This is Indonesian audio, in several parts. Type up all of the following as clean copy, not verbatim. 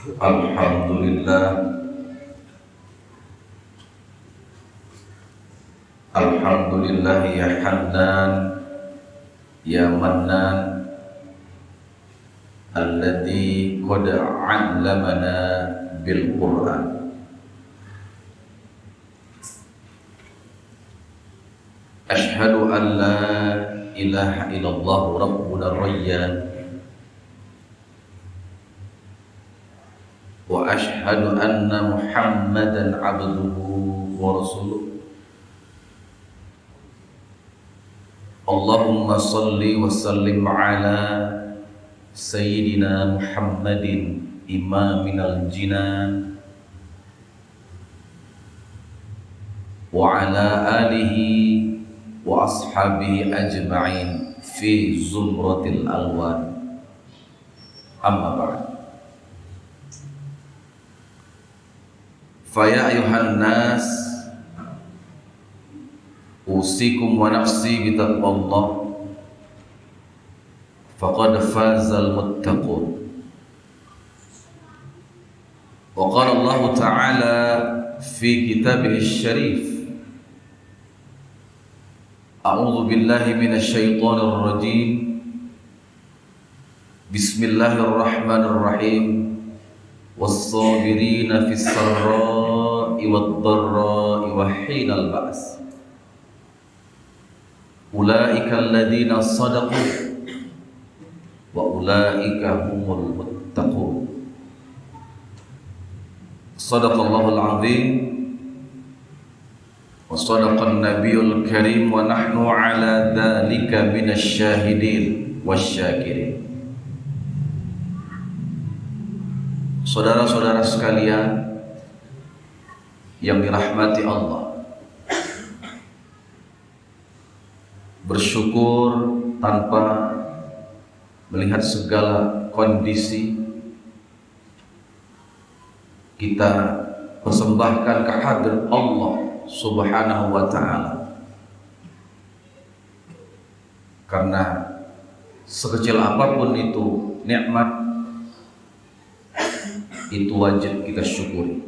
Alhamdulillah, Alhamdulillah ya Hannan, ya Mannan, alladzi qad 'allamana bil Qur'an. Ashhadu an la ilaha illallah rabbuna rayyan, wa ashhadu anna Muhammadan 'abduhu wa rasuluh. Allahumma salli wa sallim ala Sayyidina Muhammadin imaminal jinan wa ala alihi wa ashabihi ajma'in fi zumratil alwan. Amma ba'd. Faya ayuhan nas, usikum wa nafsi bitaqwallah, faqad fazal muttaqun. Wa qala Allah Ta'ala fi kitabihis syarif, a'udzu billahi minasy syaithanir rajim. Bismillahirrahmanirrahim. Was-sabirina fis sarra'i wad-dharra'i wa hinal ba's. Ulaika alladzina shadaqu wa ulaika humul muttaqun. Shadaqallahul azim wa shadaqan nabiyyul karim wa nahnu ala dzalika minasy syahidin wasyakirin. Saudara-saudara sekalian yang dirahmati Allah, bersyukur tanpa melihat segala kondisi, kita persembahkan kehadirat Allah Subhanahu wa ta'ala, karena sekecil apapun itu nikmat, itu wajib kita syukuri.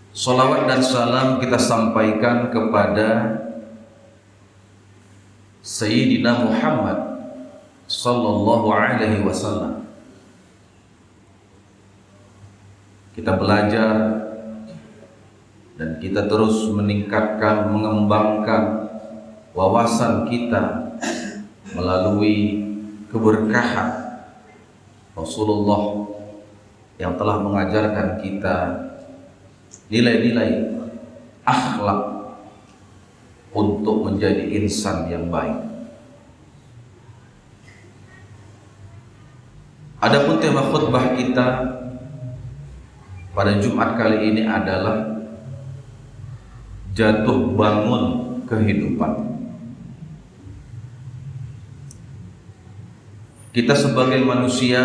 Salawat dan salam kita sampaikan kepada Sayyidina Muhammad sallallahu alaihi wasallam. Kita belajar dan kita terus meningkatkan, mengembangkan wawasan kita melalui keberkahan Rasulullah yang telah mengajarkan kita nilai-nilai akhlak untuk menjadi insan yang baik. Adapun tema khutbah kita pada Jumat kali ini adalah jatuh bangun kehidupan. Kita sebagai manusia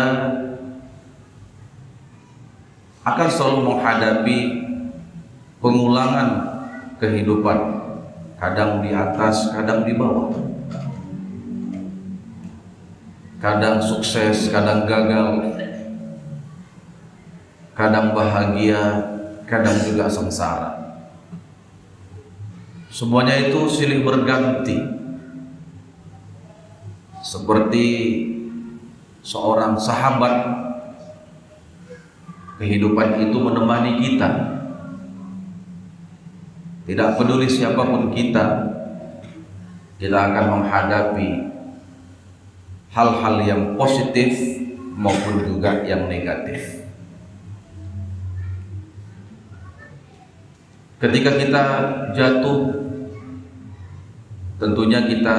akan selalu menghadapi pengulangan kehidupan, kadang di atas, kadang di bawah, kadang sukses, kadang gagal, kadang bahagia, kadang juga sengsara. Semuanya itu silih berganti, seperti seorang sahabat. Kehidupan itu menemani kita, tidak peduli siapapun kita akan menghadapi hal-hal yang positif maupun juga yang negatif. Ketika kita jatuh, tentunya kita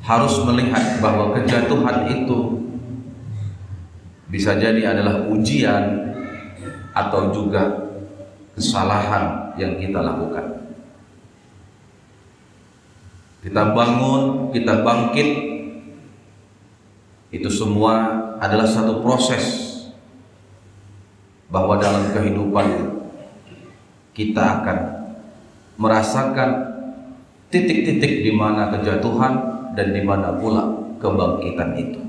harus melihat bahwa kejatuhan itu bisa jadi adalah ujian atau juga kesalahan yang kita lakukan. Kita bangun, kita bangkit, itu semua adalah satu proses, bahwa dalam kehidupan kita akan merasakan titik-titik di mana kejatuhan dan di mana pula kebangkitan itu.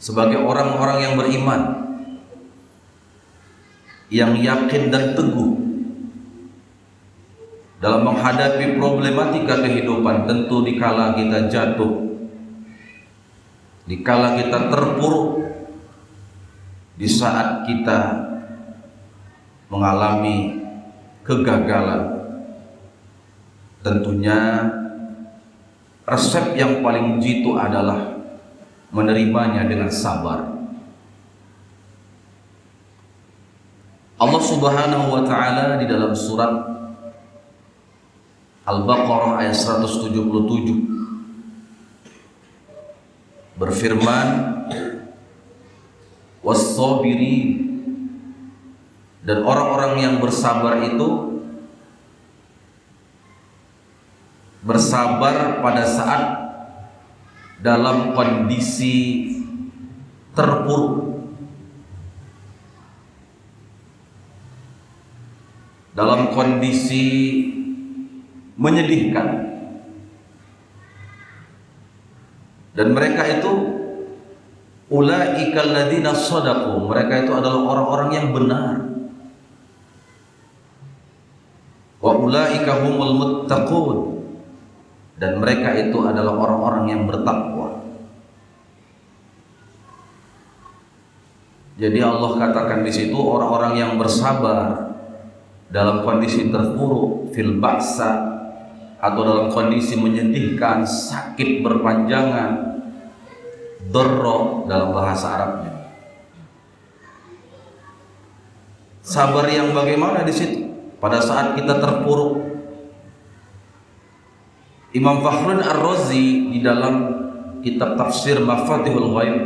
sebagai orang-orang yang beriman, yang yakin dan teguh dalam menghadapi problematika kehidupan. Tentu dikala kita jatuh, dikala kita terpuruk, di saat kita mengalami kegagalan, tentunya resep yang paling jitu adalah menerimanya dengan sabar. Allah Subhanahu wa taala di dalam surat Al-Baqarah ayat 177 berfirman, was-sabirin, dan orang-orang yang bersabar itu bersabar pada saat dalam kondisi terpuruk, dalam kondisi menyedihkan. Dan mereka itu ulaikal ladzina shadaqu, mereka itu adalah orang-orang yang benar. Wa ulaika humul muttaqun, dan mereka itu adalah orang-orang yang bertakwa. Jadi Allah katakan di situ orang-orang yang bersabar dalam kondisi terpuruk, fil ba'sa, atau dalam kondisi menyedihkan, sakit berpanjangan, darra dalam bahasa Arabnya. Sabar yang bagaimana di situ? Pada saat kita terpuruk. Imam Fakhrul Ar-Razi di dalam kitab tafsir Mafatihul Ghaib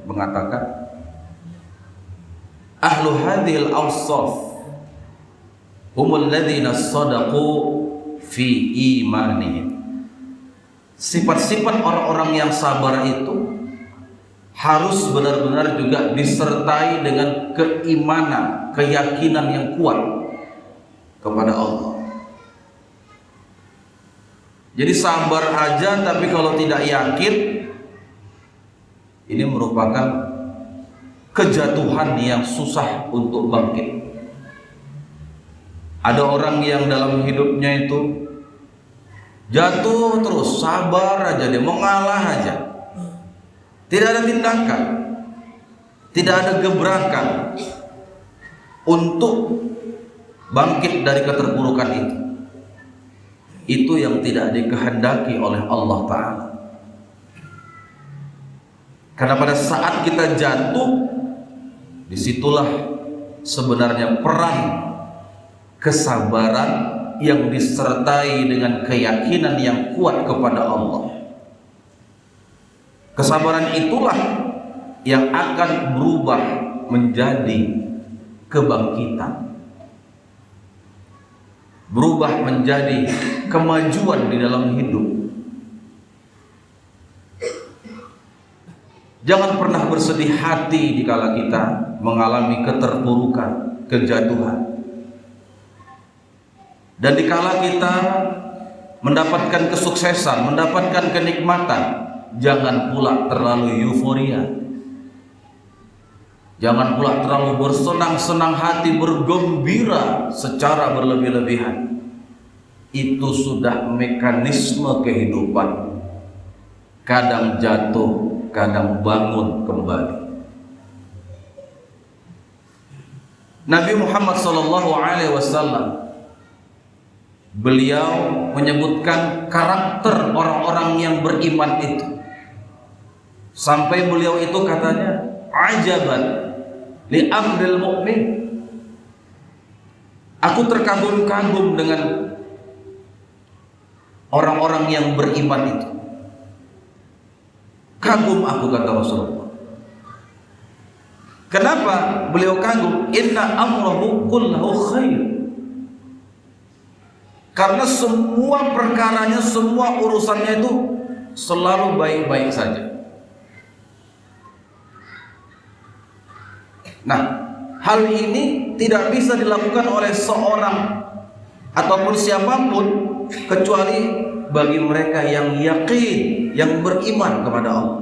mengatakan, ahlu hadhil awsaf humul ladzina shadaqu fi imanihim. Sifat-sifat orang-orang yang sabar itu harus benar-benar juga disertai dengan keimanan, keyakinan yang kuat kepada Allah. Jadi sabar aja tapi kalau tidak yakin, ini merupakan kejatuhan yang susah untuk bangkit. Ada orang yang dalam hidupnya itu jatuh terus, sabar aja, dia mengalah aja, tidak ada tindakan, tidak ada gebrakan untuk bangkit dari keterpurukan itu. Itu yang tidak dikehendaki oleh Allah Ta'ala. Karena pada saat kita jatuh, disitulah sebenarnya peran kesabaran yang disertai dengan keyakinan yang kuat kepada Allah. Kesabaran itulah yang akan berubah menjadi kebangkitan, berubah menjadi kemajuan di dalam hidup. Jangan pernah bersedih hati dikala kita mengalami keterpurukan, kejatuhan. Dan dikala kita mendapatkan kesuksesan, mendapatkan kenikmatan, jangan pula terlalu euforia. Jangan pula terlalu bersenang-senang hati, bergembira secara berlebih-lebihan. Itu sudah mekanisme kehidupan. Kadang jatuh, kadang bangun kembali. Nabi Muhammad SAW, beliau menyebutkan karakter orang-orang yang beriman itu. Sampai beliau itu katanya, ajaban li amril mu'min. Aku terkagum-kagum dengan orang-orang yang beriman itu. Kagum aku, kata Rasulullah. Kenapa beliau kagum? Inna amrahu kullahu khair. Karena semua perkaranya, semua urusannya itu selalu baik-baik saja. Nah, hal ini tidak bisa dilakukan oleh seorang ataupun siapapun kecuali bagi mereka yang yakin, yang beriman kepada Allah.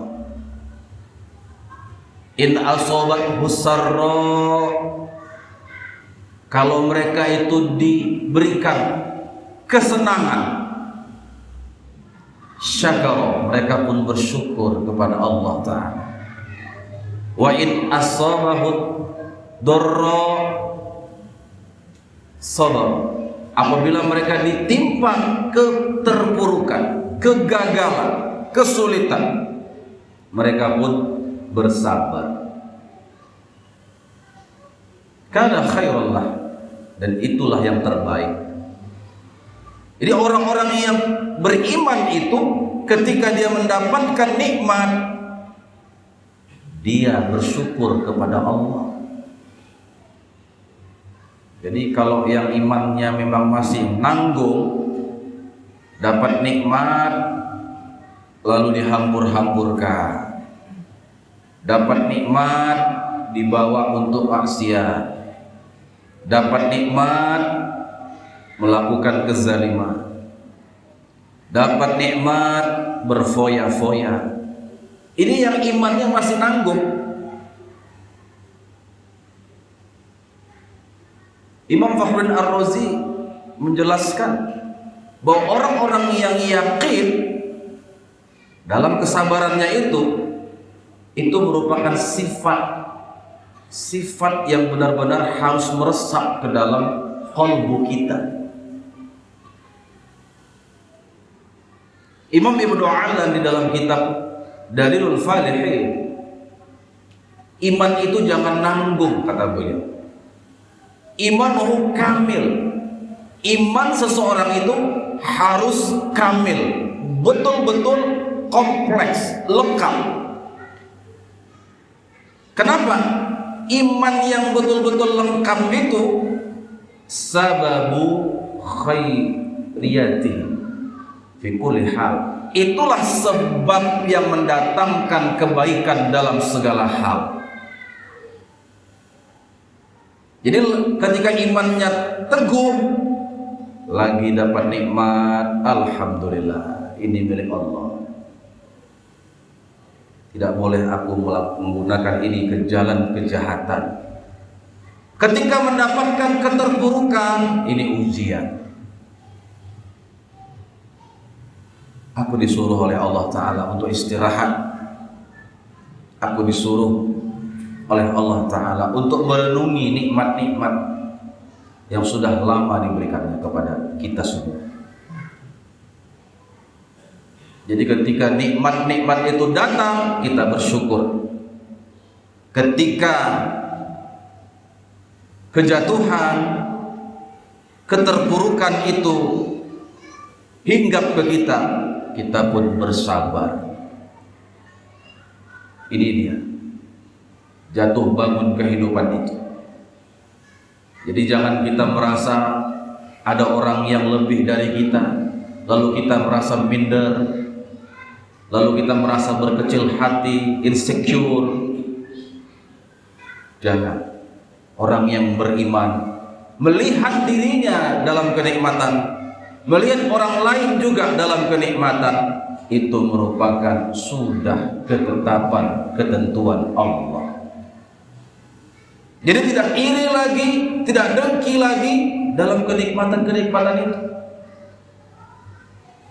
In asobathu sarra, kalau mereka itu diberikan kesenangan, syakara, mereka pun bersyukur kepada Allah Ta'ala. Wa in asabahu darra sabar, apabila mereka ditimpa keterpurukan, kegagalan, kesulitan, mereka pun bersabar. Kana khairullah, dan itulah yang terbaik. Jadi orang-orang yang beriman itu ketika dia mendapatkan nikmat, dia bersyukur kepada Allah. Jadi kalau yang imannya memang masih nanggung, dapat nikmat lalu dihambur-hamburkan, dapat nikmat dibawa untuk maksiat, dapat nikmat melakukan kezaliman, dapat nikmat berfoya-foya. Ini yang imannya masih nanggung. Imam Fakhruddin Ar-Razi menjelaskan bahwa orang-orang yang yakin dalam kesabarannya itu merupakan sifat yang benar-benar harus meresap ke dalam qalbu kita. Imam Ibnu A'lan di dalam kitab Dalilul Falihin, iman itu jangan nanggung, kata beliau. Imanuhu kamil, iman seseorang itu harus kamil, betul-betul kompleks, lengkap. Kenapa? Iman yang betul-betul lengkap itu sababu khairiyati fi kulli hal. Itulah sebab yang mendatangkan kebaikan dalam segala hal. Jadi ketika imannya teguh, lagi dapat nikmat, alhamdulillah, ini milik Allah. Tidak boleh aku menggunakan ini ke jalan kejahatan. Ketika mendapatkan keterpurukan, ini ujian. Aku disuruh oleh Allah Ta'ala untuk istirahat. Aku disuruh oleh Allah Ta'ala untuk merenungi nikmat-nikmat yang sudah lama diberikannya kepada kita semua. Jadi ketika nikmat-nikmat itu datang, kita bersyukur. Ketika kejatuhan, keterpurukan itu hinggap ke kita, kita pun bersabar. Ini dia jatuh bangun kehidupan itu. Jadi jangan kita merasa ada orang yang lebih dari kita, lalu kita merasa minder, lalu kita merasa berkecil hati, insecure. Jangan. Orang yang beriman melihat dirinya dalam kenikmatan, melihat orang lain juga dalam kenikmatan, itu merupakan sudah ketetapan, ketentuan Allah. Jadi tidak iri lagi, tidak dengki lagi dalam kenikmatan-kenikmatan itu.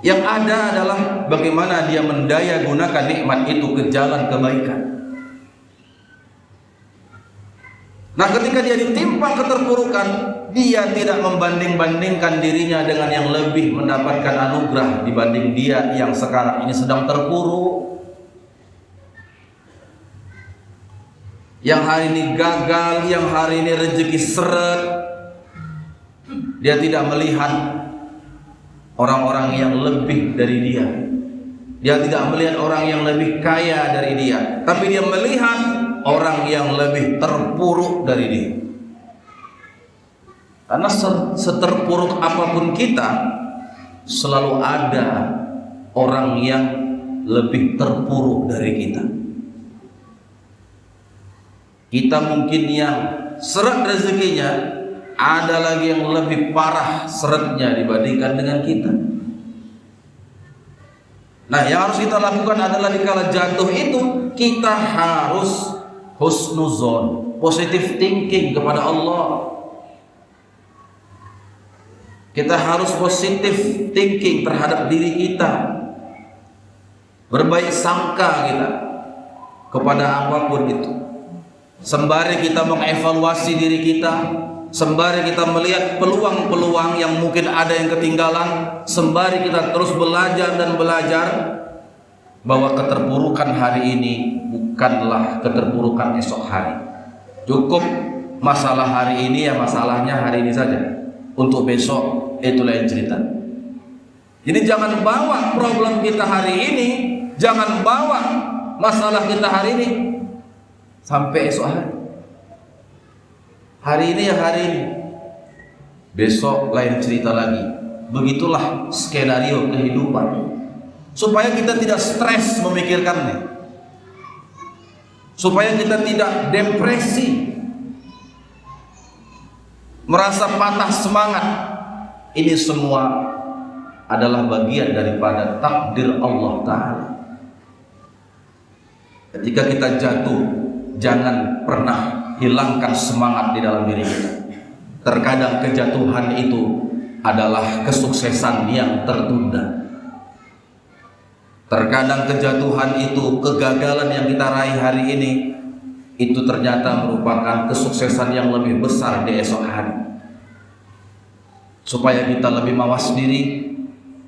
Yang ada adalah bagaimana dia mendaya gunakan nikmat itu ke jalan kebaikan. Nah, ketika dia ditimpa keterpurukan, dia tidak membanding-bandingkan dirinya dengan yang lebih mendapatkan anugerah dibanding dia yang sekarang ini sedang terpuruk. Yang hari ini gagal, yang hari ini rezeki seret. Dia tidak melihat orang-orang yang lebih dari dia. Dia tidak melihat orang yang lebih kaya dari dia, tapi dia melihat orang yang lebih terpuruk dari dia. Karena seterpuruk apapun kita, selalu ada orang yang lebih terpuruk dari kita. Kita mungkin yang seret rezekinya, ada lagi yang lebih parah seretnya dibandingkan dengan kita. Nah, yang harus kita lakukan adalah dikala jatuh itu, kita harus husnuzon, positive thinking kepada Allah. Kita harus positive thinking terhadap diri kita, berbaik sangka kita kepada apapun itu. Sembari kita mengevaluasi diri kita, sembari kita melihat peluang-peluang yang mungkin ada yang ketinggalan, sembari kita terus belajar dan belajar bahwa keterpurukan hari ini bukanlah keterpurukan esok hari. Cukup masalah hari ini ya masalahnya hari ini saja. Untuk besok itu lain cerita. Jadi jangan bawa problem kita hari ini, jangan bawa masalah kita hari ini sampai esok hari. Hari ini ya hari ini, besok lain cerita lagi. Begitulah skenario kehidupan, supaya kita tidak stres memikirkannya, supaya kita tidak depresi, merasa patah semangat. Ini semua adalah bagian daripada takdir Allah Ta'ala. Ketika kita jatuh, jangan pernah hilangkan semangat di dalam diri kita. Terkadang kejatuhan itu adalah kesuksesan yang tertunda. Terkadang kejatuhan itu, kegagalan yang kita raih hari ini, itu ternyata merupakan kesuksesan yang lebih besar di esok hari. Supaya kita lebih mawas diri,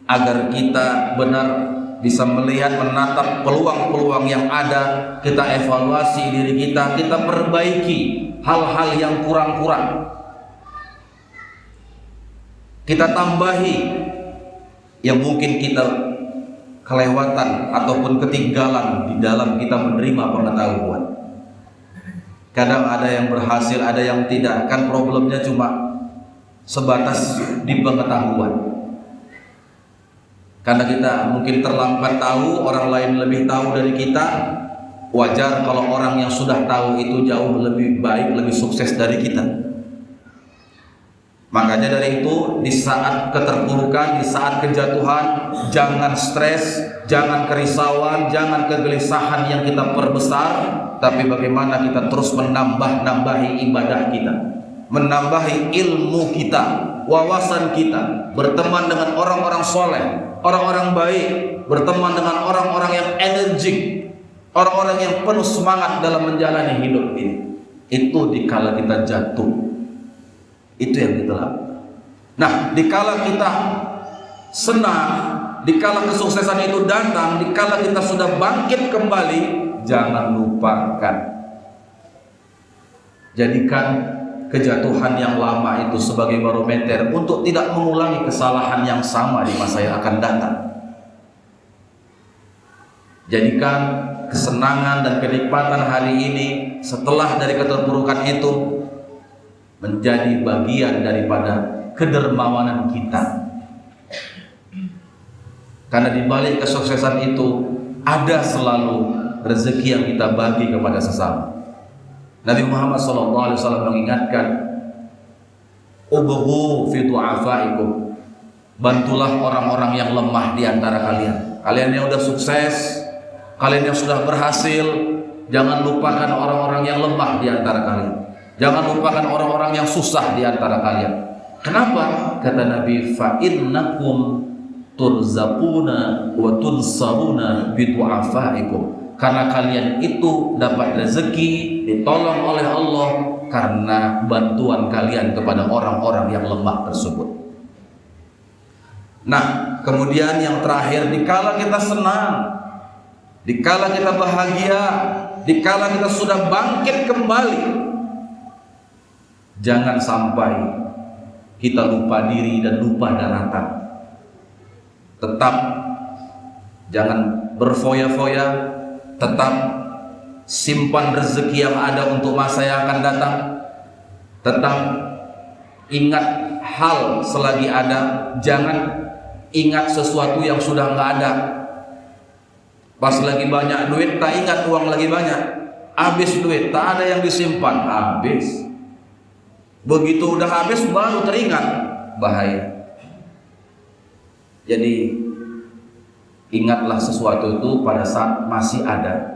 agar kita benar bisa melihat, menatap peluang-peluang yang ada, kita evaluasi diri kita, kita perbaiki hal-hal yang kurang-kurang, kita tambahi yang mungkin kita kelewatan ataupun ketinggalan di dalam kita menerima pengetahuan. Kadang ada yang berhasil, ada yang tidak, kan problemnya cuma sebatas di pengetahuan. Karena kita mungkin terlambat tahu, orang lain lebih tahu dari kita. Wajar kalau orang yang sudah tahu itu jauh lebih baik, lebih sukses dari kita. Makanya dari itu, di saat keterpurukan, di saat kejatuhan, jangan stres, jangan kerisauan, jangan kegelisahan yang kita perbesar, tapi bagaimana kita terus menambah-nambahi ibadah kita, menambahi ilmu kita, wawasan kita, berteman dengan orang-orang soleh, orang-orang baik, berteman dengan orang-orang yang energik, orang-orang yang penuh semangat dalam menjalani hidup ini. Itu dikala kita jatuh, itu yang kita lakukan. Nah, dikala kita senang, dikala kesuksesan itu datang, dikala kita sudah bangkit kembali, jangan lupakan, jadikan kejatuhan yang lama itu sebagai barometer untuk tidak mengulangi kesalahan yang sama di masa yang akan datang. Jadikan kesenangan dan kenikmatan hari ini setelah dari keterpurukan itu menjadi bagian daripada kedermawanan kita. Karena di balik kesuksesan itu ada selalu rezeki yang kita bagi kepada sesama. Nabi Muhammad SAW mengingatkan, ubghu fi du'afaikum, bantulah orang-orang yang lemah di antara kalian. Kalian yang sudah sukses, kalian yang sudah berhasil, jangan lupakan orang-orang yang lemah di antara kalian. Jangan lupakan orang-orang yang susah di antara kalian. Kenapa? Kata Nabi, fa innakum turzaquna wa tunsaruna bi du'afaikum. Karena kalian itu dapat rezeki, ditolong oleh Allah karena bantuan kalian kepada orang-orang yang lemah tersebut. Nah, kemudian yang terakhir, dikala kita senang, dikala kita bahagia, dikala kita sudah bangkit kembali, jangan sampai kita lupa diri dan lupa daratan. Tetap jangan berfoya-foya, tetap simpan rezeki yang ada untuk masa yang akan datang. Tetap ingat hal selagi ada, jangan ingat sesuatu yang sudah nggak ada. Pas lagi banyak duit, tak ingat uang lagi banyak. Habis duit, tak ada yang disimpan, habis. Begitu udah habis baru teringat, bahaya. Jadi ingatlah sesuatu itu pada saat masih ada.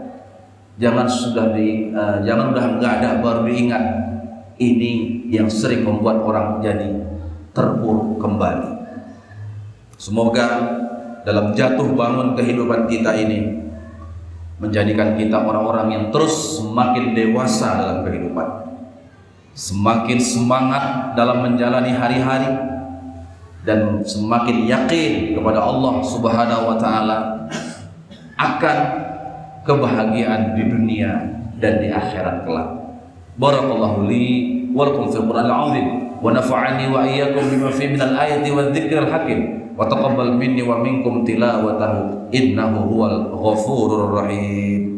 jangan udah nggak ada baru diingat. Ini yang sering membuat orang jadi terpuruk kembali. Semoga dalam jatuh bangun kehidupan kita ini menjadikan kita orang-orang yang terus semakin dewasa dalam kehidupan, semakin semangat dalam menjalani hari-hari, dan semakin yakin kepada Allah Subhanahu wa Ta'ala akan kebahagiaan di dunia dan di akhirat kelak. Barakallahu li wa lakum fil Qur'anil azim wa nafa'ani wa iyyakum bima fihi minal ayati wadh-dhikril hakim wa taqabbal minni wa minkum tilawatahu innahu huwal ghafurur rahim.